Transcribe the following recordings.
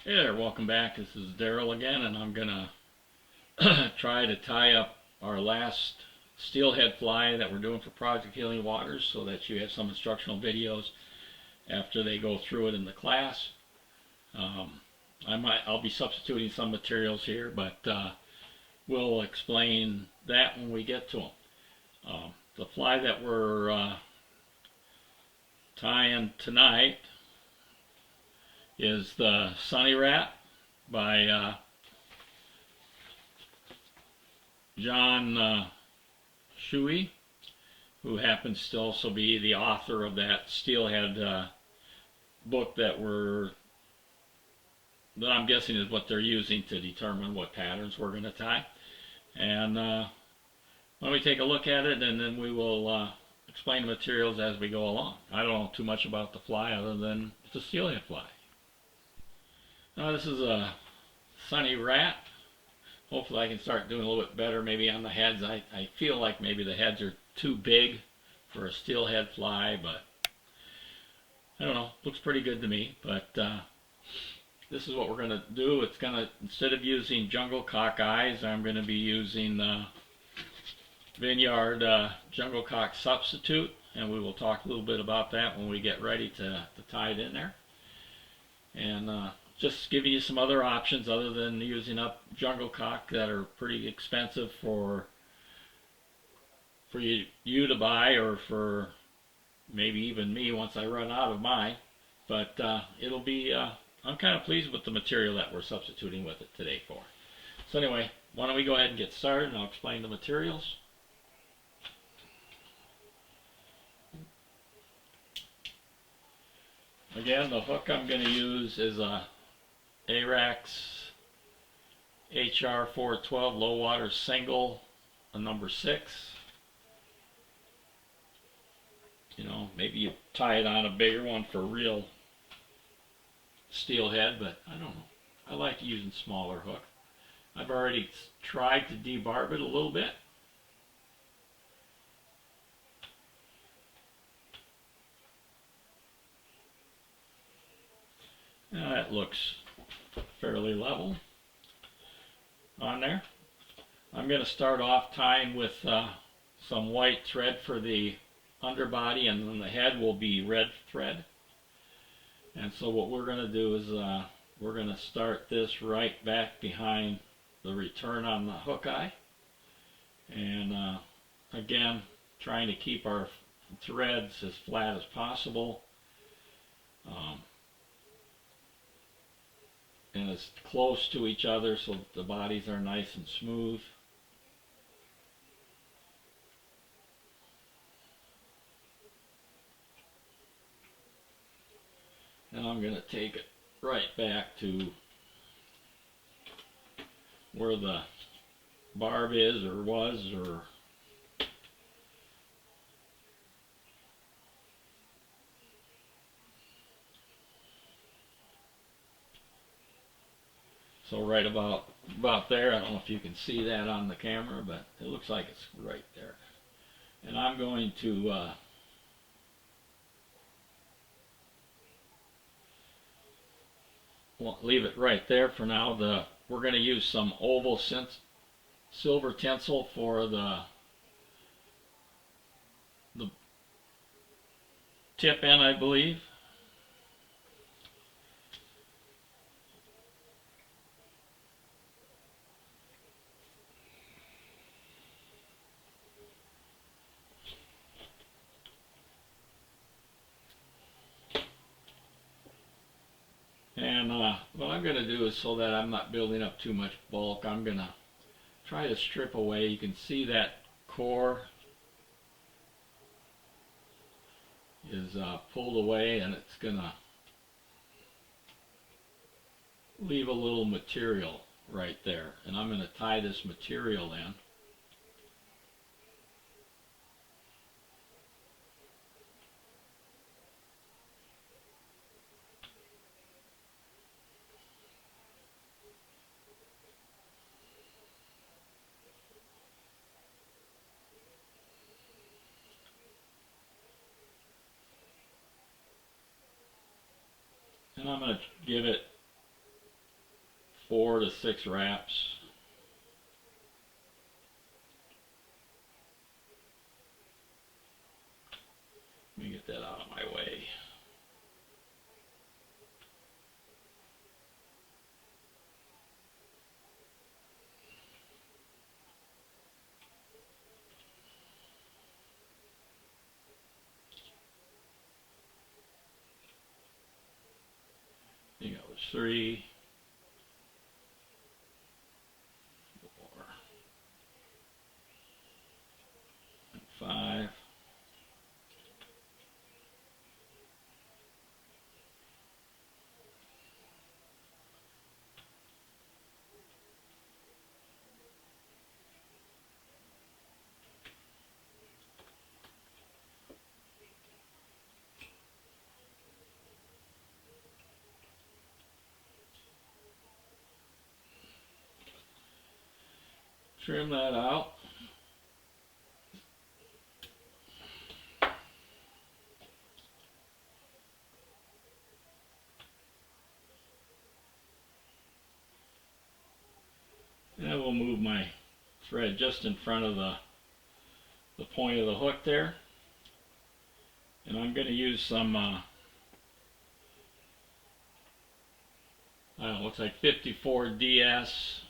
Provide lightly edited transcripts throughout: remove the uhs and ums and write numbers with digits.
Hey there, welcome back. This is Daryl again, and I'm gonna try to tie up our last steelhead fly that we're doing for Project Healing Waters, so that you have some instructional videos after they go through it in the class. Um, I'll be substituting some materials here, but we'll explain that when we get to them. The fly that we're tying tonight is the Sunny Rat by John Shewey, who happens to also be the author of that Steelhead book that I'm guessing is what they're using to determine what patterns we're going to tie. And why don't we take a look at it, and then we will explain the materials as we go along. I don't know too much about the fly other than it's a steelhead fly. Now this is a Sunny Rat. Hopefully I can start doing a little bit better maybe on the heads. I feel like maybe the heads are too big for a steelhead fly, but I don't know. Looks pretty good to me. But this is what we're going to do. It's going to, instead of using jungle cock eyes, I'm going to be using Veniard jungle cock substitute, and we will talk a little bit about that when we get ready to tie it in there. And just giving you some other options other than using up jungle cock that are pretty expensive for you to buy, or for maybe even me once I run out of mine. But it'll be, I'm kind of pleased with the material that we're substituting with it today for. So anyway, why don't we go ahead and get started, and I'll explain the materials. Again, the hook I'm going to use is a Ahrex HR 412 low water single, a number 6. You know, maybe you tie it on a bigger one for real steelhead, but I don't know. I like using smaller hook. I've already tried to debarb it a little bit. Now that looks fairly level on there. I'm going to start off tying with some white thread for the underbody, and then the head will be red thread. And so what we're going to do is we're going to start this right back behind the return on the hook eye, and again trying to keep our threads as flat as possible. And as close to each other so that the bodies are nice and smooth. And I'm going to take it right back to where the barb is, or was, or so right about there. I don't know if you can see that on the camera, but it looks like it's right there. And I'm going to leave it right there for now. We're going to use some oval silver tinsel for the tip end, I believe. And what I'm going to do is, so that I'm not building up too much bulk, I'm going to try to strip away. You can see that core is pulled away, and it's going to leave a little material right there. And I'm going to tie this material in. And I'm going to give it 4 to 6 wraps. Let me get that out of my way. I think it was 3, 4, and 5. Trim that out. And I will move my thread just in front of the point of the hook there. And I'm going to use some, I don't know, looks like 54 DS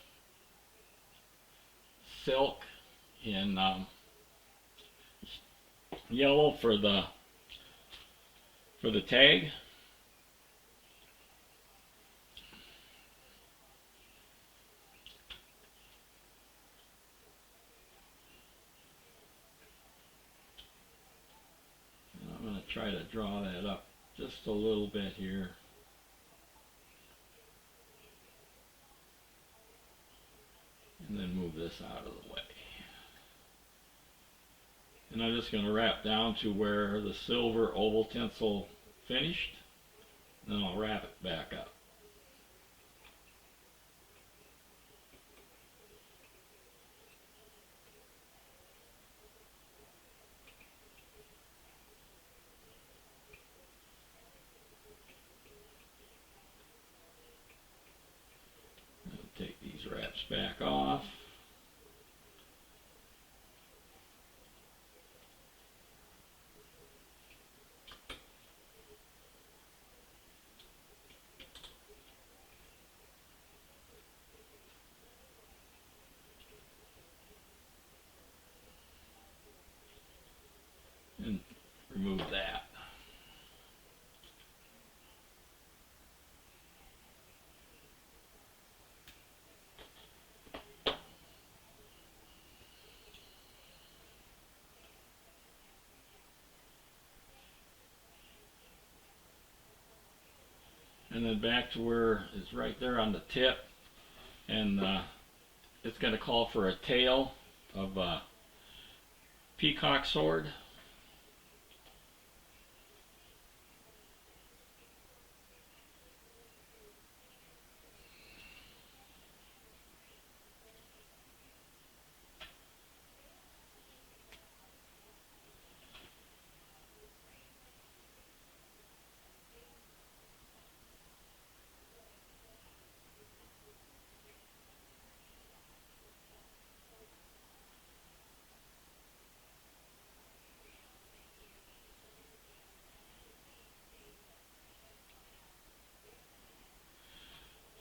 silk in yellow for the tag. And I'm going to try to draw that up just a little bit here. And then move this out of the way. And I'm just going to wrap down to where the silver oval tinsel finished. Then I'll wrap it back up. I'll take these wraps back off. And remove that. And then back to where it's right there on the tip, and it's going to call for a tail of a peacock sword.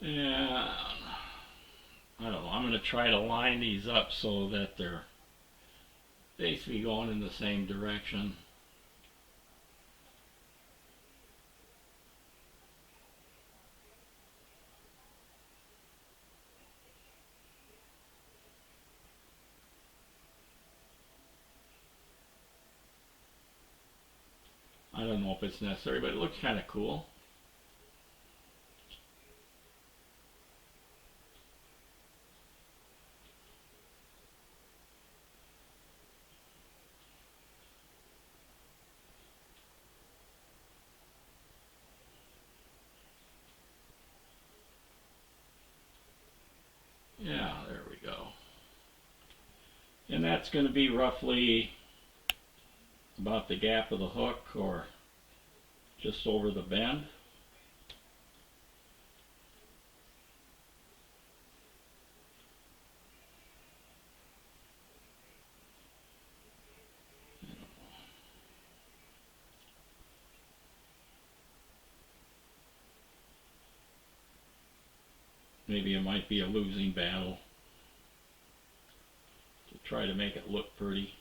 And I don't know, I'm going to try to line these up so that they're basically going in the same direction. I don't know if it's necessary, but it looks kind of cool. Yeah, there we go. And that's going to be roughly about the gap of the hook, or just over the bend. maybe it might be a losing battle to try to make it look pretty.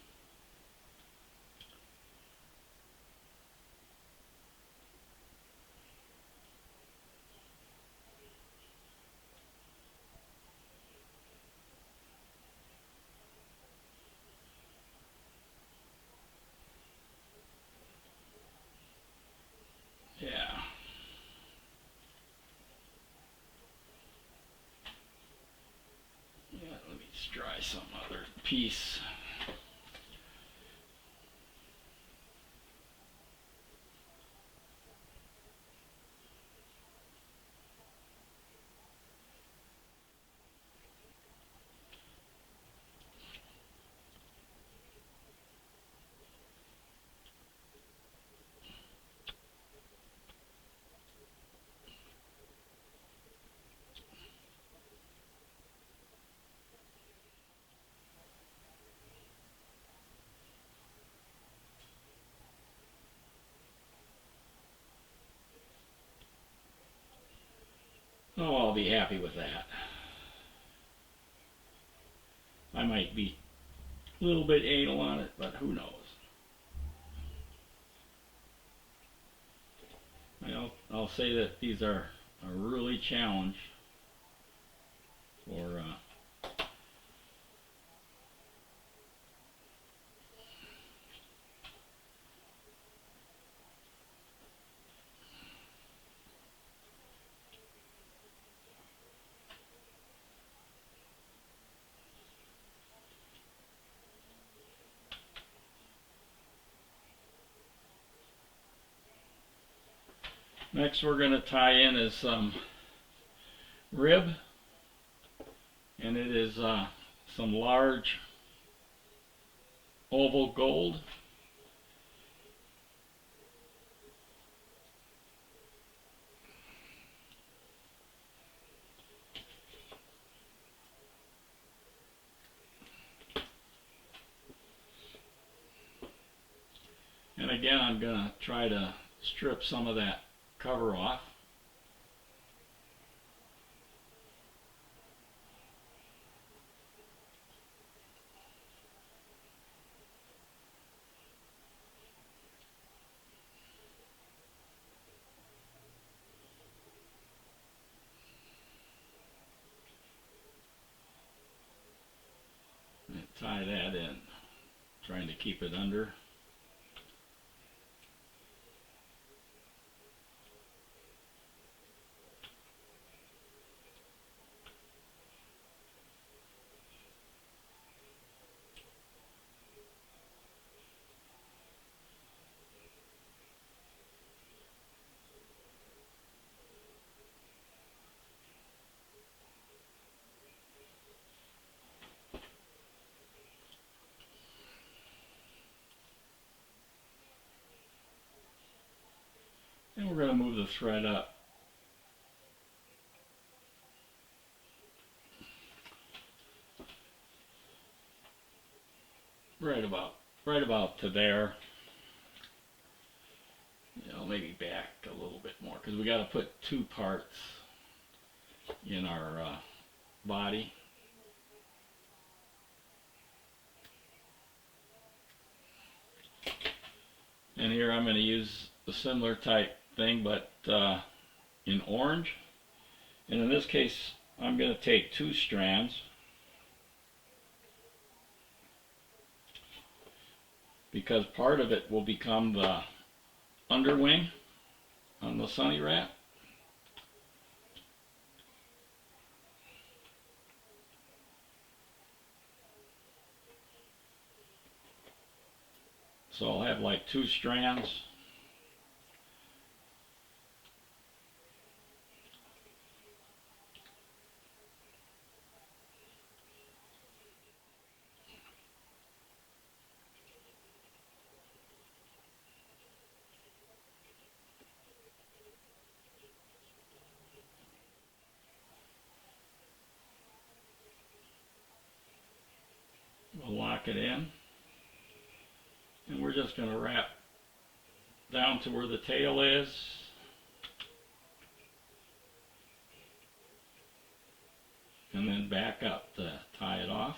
Yeah. Yeah, let me just try some other piece. Oh, I'll be happy with that. I might be a little bit anal on it, but who knows. I'll say that these are a really challenge for next we're going to tie in is some rib, and it is some large oval gold. And again, I'm going to try to strip some of that cover off. And tie that in, trying to keep it under. And we're going to move the thread up right about to there. You know, maybe back a little bit more, because we got to put two parts in our body. And here I'm going to use a similar type thing, but in orange. And in this case, I'm going to take two strands, because part of it will become the underwing on the sunny rat. So I'll have like two strands. We'll lock it in, and we're just going to wrap down to where the tail is. and then back up to tie it off.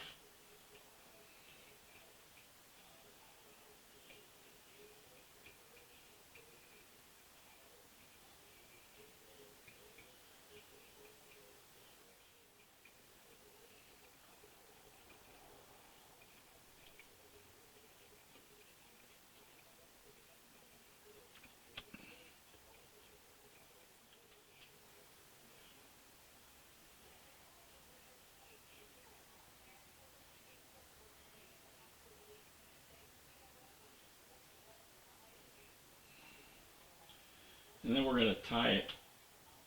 And then we're going to tie it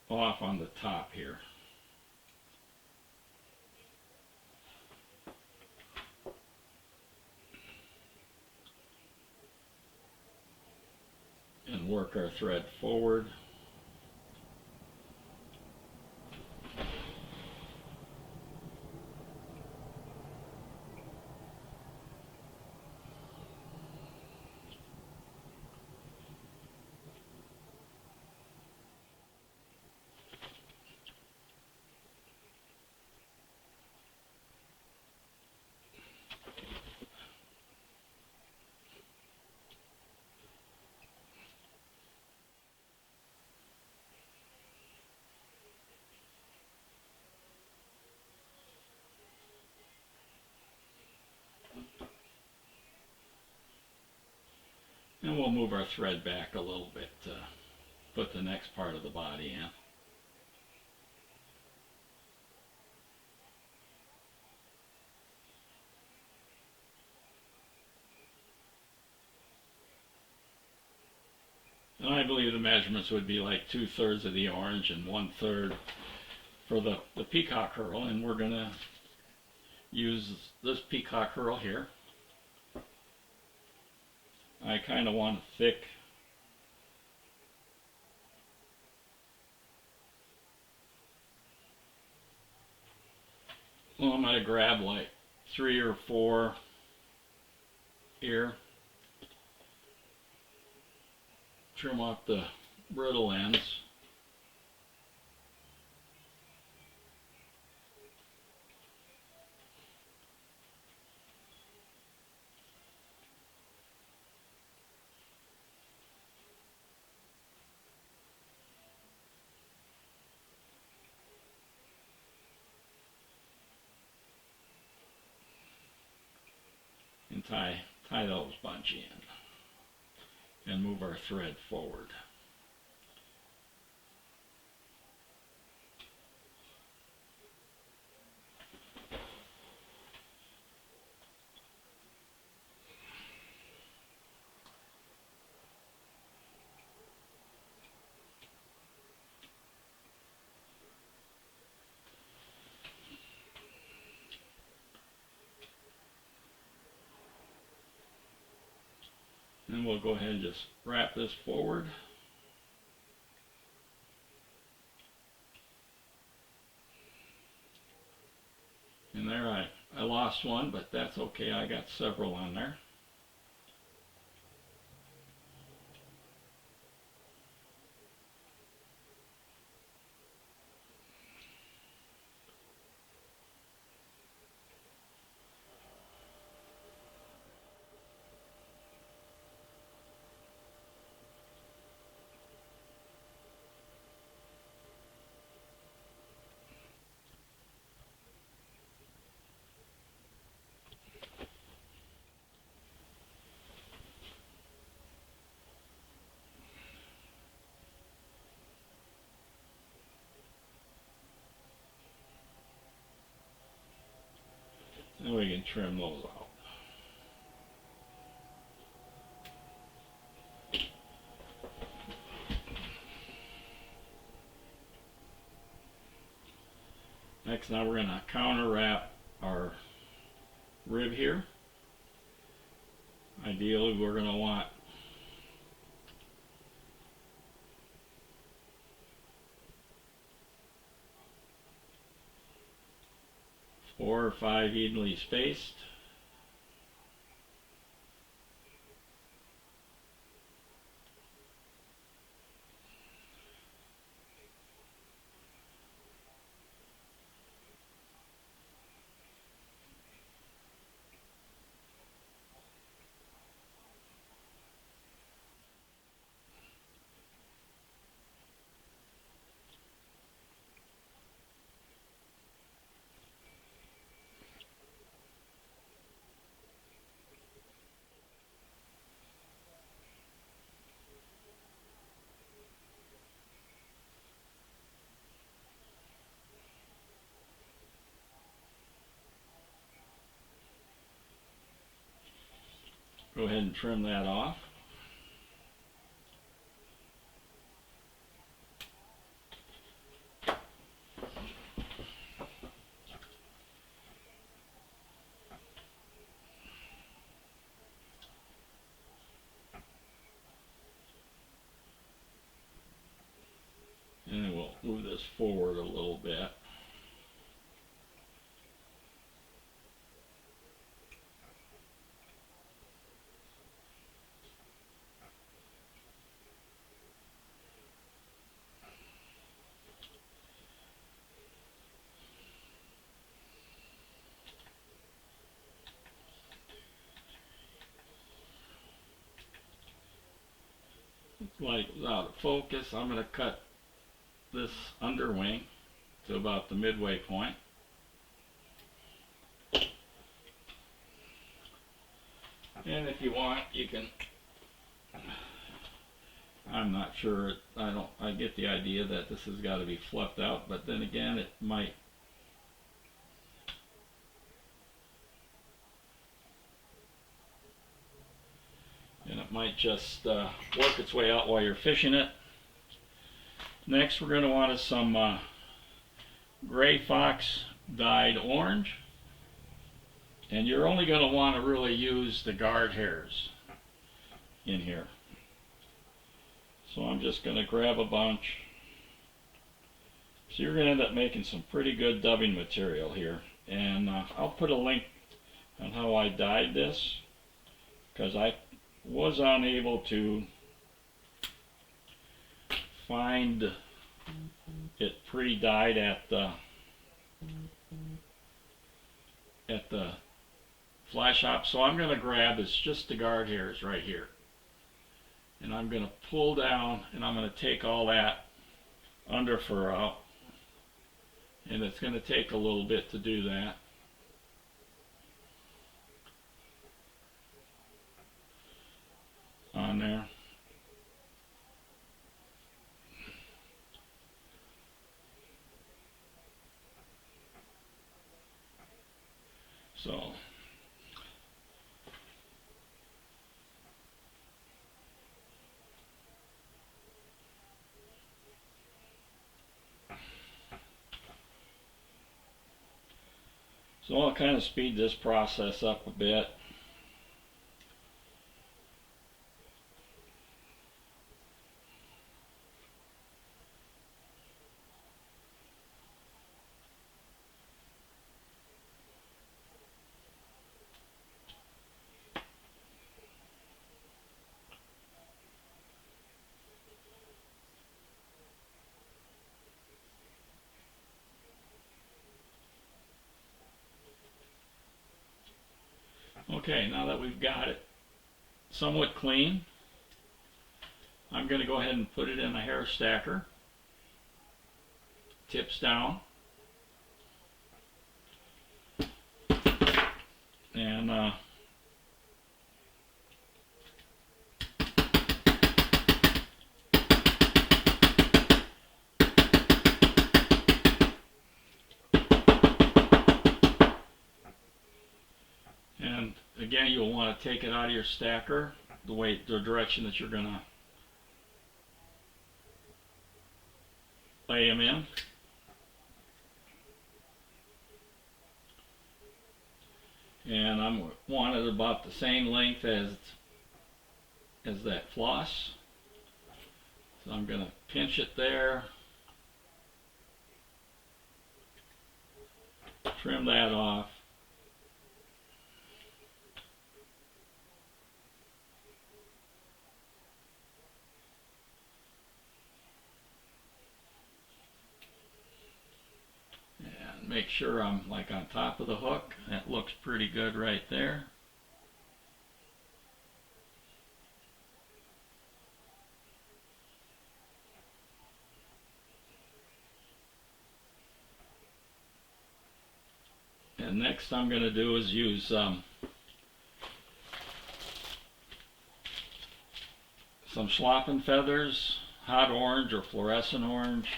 off on the top here. And work our thread forward. And we'll move our thread back a little bit to put the next part of the body in. And I believe the measurements would be like 2/3 of the orange and 1/3 for the peacock herl. And we're going to use this peacock herl here. I kind of want a thick I'm going to grab like 3 or 4 here. Trim off the brittle ends. And tie those bunch in and move our thread forward. And we'll go ahead and just wrap this forward. And there I lost one, but that's okay. I got several on there. And we can trim those out. Next, now we're going to counter wrap our rib here. Ideally, we're going to want four or 5 evenly spaced. go ahead and trim that off. And then we'll move this forward a little bit. Like without a focus, I'm going to cut this underwing to about the midway point. And if you want, you can, I'm not sure, I get the idea that this has got to be fluffed out, but then again it might. And it might just work its way out while you're fishing it. Next we're going to want some gray fox dyed orange. And you're only going to want to really use the guard hairs in here. So I'm just going to grab a bunch. So you're going to end up making some pretty good dubbing material here. And I'll put a link on how I dyed this, because I was unable to find it pre-dyed at the fly shop. So I'm going to grab is just the guard hairs right here, and I'm going to pull down, and I'm going to take all that under fur out, and it's going to take a little bit to do that. On there. So I'll kind of speed this process up a bit. Okay, now that we've got it somewhat clean, I'm going to go ahead and put it in a hair stacker, tips down, and again, you'll want to take it out of your stacker the direction that you're going to lay them in. And I'm want it about the same length as that floss. So I'm going to pinch it there, trim that off. Make sure I'm like on top of the hook. That looks pretty good right there. And next I'm going to do is use some Schlappen feathers, hot orange or fluorescent orange.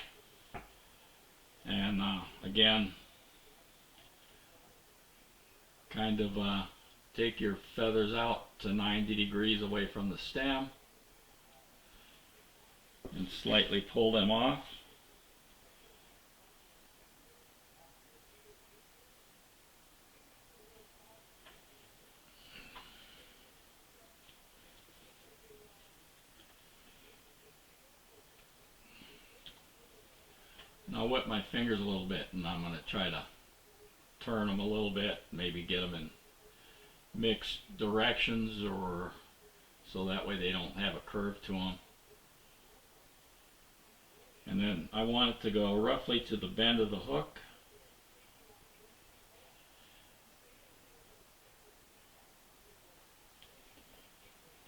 And again, kind of take your feathers out to 90 degrees away from the stem and slightly pull them off. And I'll wet my fingers a little bit, and I'm going to try to turn them a little bit, maybe get them in mixed directions, or so that way they don't have a curve to them. And then I want it to go roughly to the bend of the hook.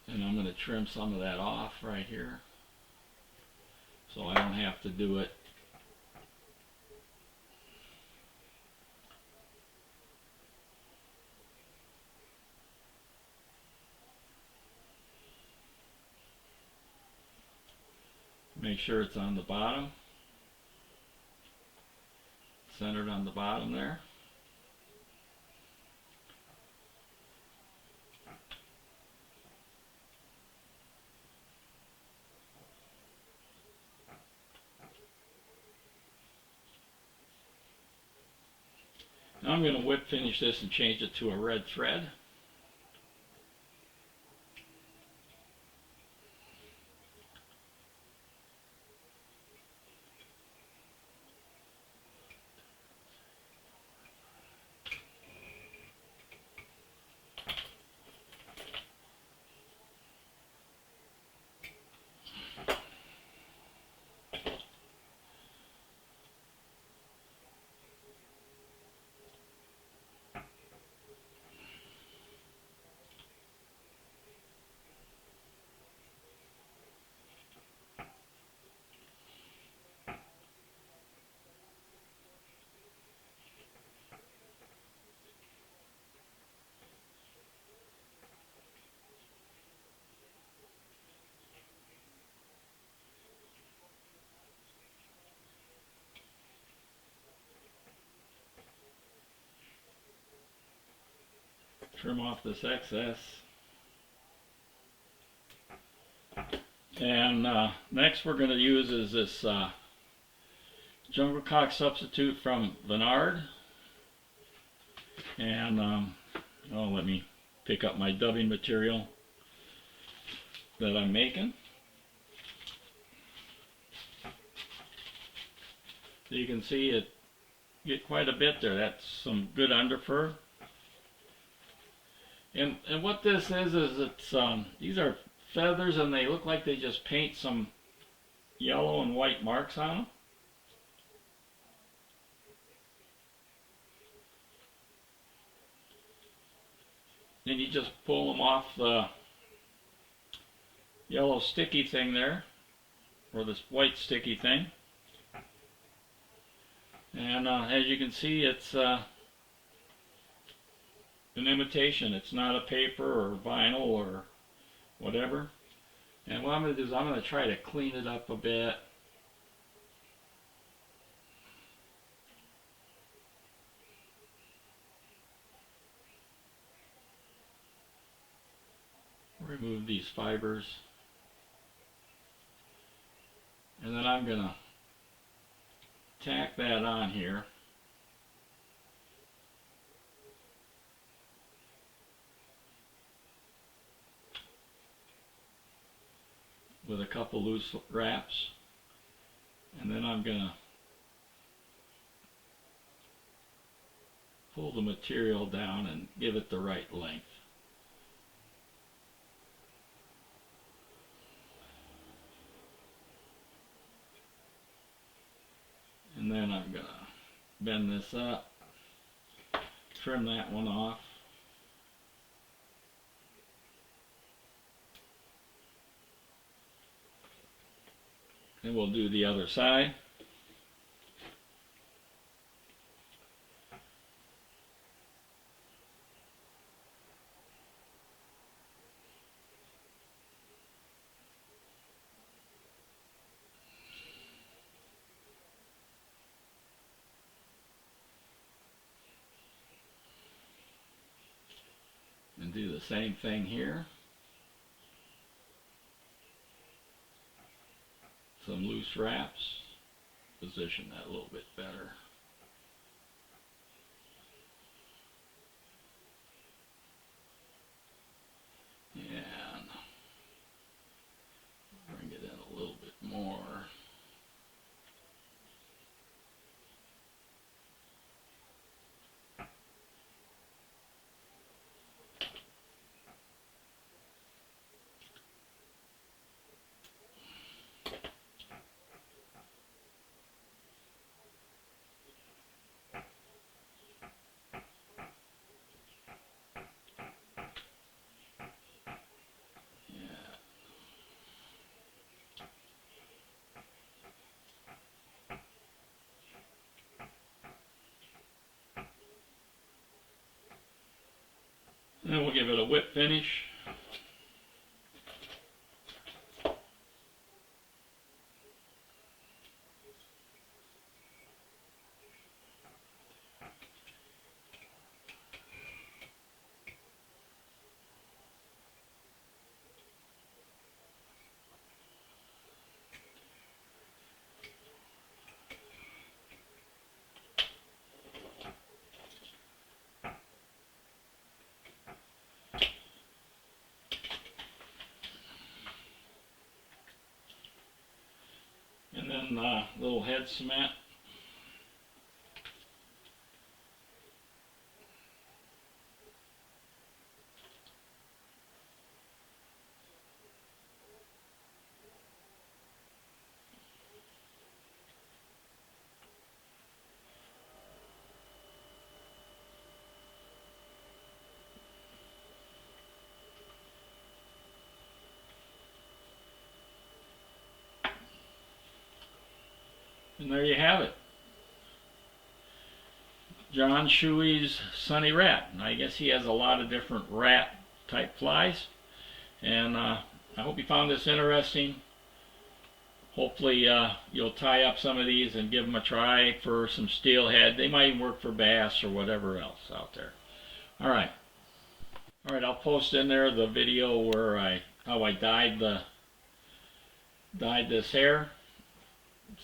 And I'm going to trim some of that off right here, so I don't have to do it make sure it's on the bottom, centered on the bottom there. Now I'm going to whip finish this and change it to a red thread. Trim off this excess. And next we're going to use is this jungle cock substitute from Veniard. And let me pick up my dubbing material that I'm making. So you can see it get quite a bit there. That's some good underfur. And what this is it's these are feathers, and they look like they just paint some yellow and white marks on them. Then you just pull them off the yellow sticky thing there, or this white sticky thing. And as you can see, it's an imitation. It's not a paper or vinyl or whatever. And what I'm going to do is I'm going to try to clean it up a bit. Remove these fibers. And then I'm going to tack that on here. With a couple loose wraps, and then I'm going to pull the material down and give it the right length. And then I'm going to bend this up, trim that one off. And we'll do the other side. And do the same thing here. Some loose wraps. Position that a little bit better. And bring it in a little bit more. And then we'll give it a whip finish. And then little head cement. And there you have it. John Shewey's Sunny Rat. And I guess he has a lot of different rat type flies. And I hope you found this interesting. Hopefully you'll tie up some of these and give them a try for some steelhead. They might even work for bass or whatever else out there. Alright. Alright, I'll post in there the video where how I dyed this hair.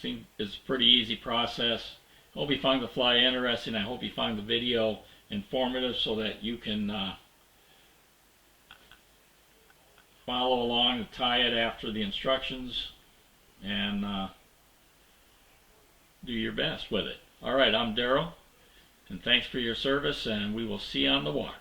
It's a pretty easy process. Hope you find the fly interesting. I hope you find the video informative so that you can follow along and tie it after the instructions and do your best with it. Alright, I'm Daryl, and thanks for your service, and we will see you on the water.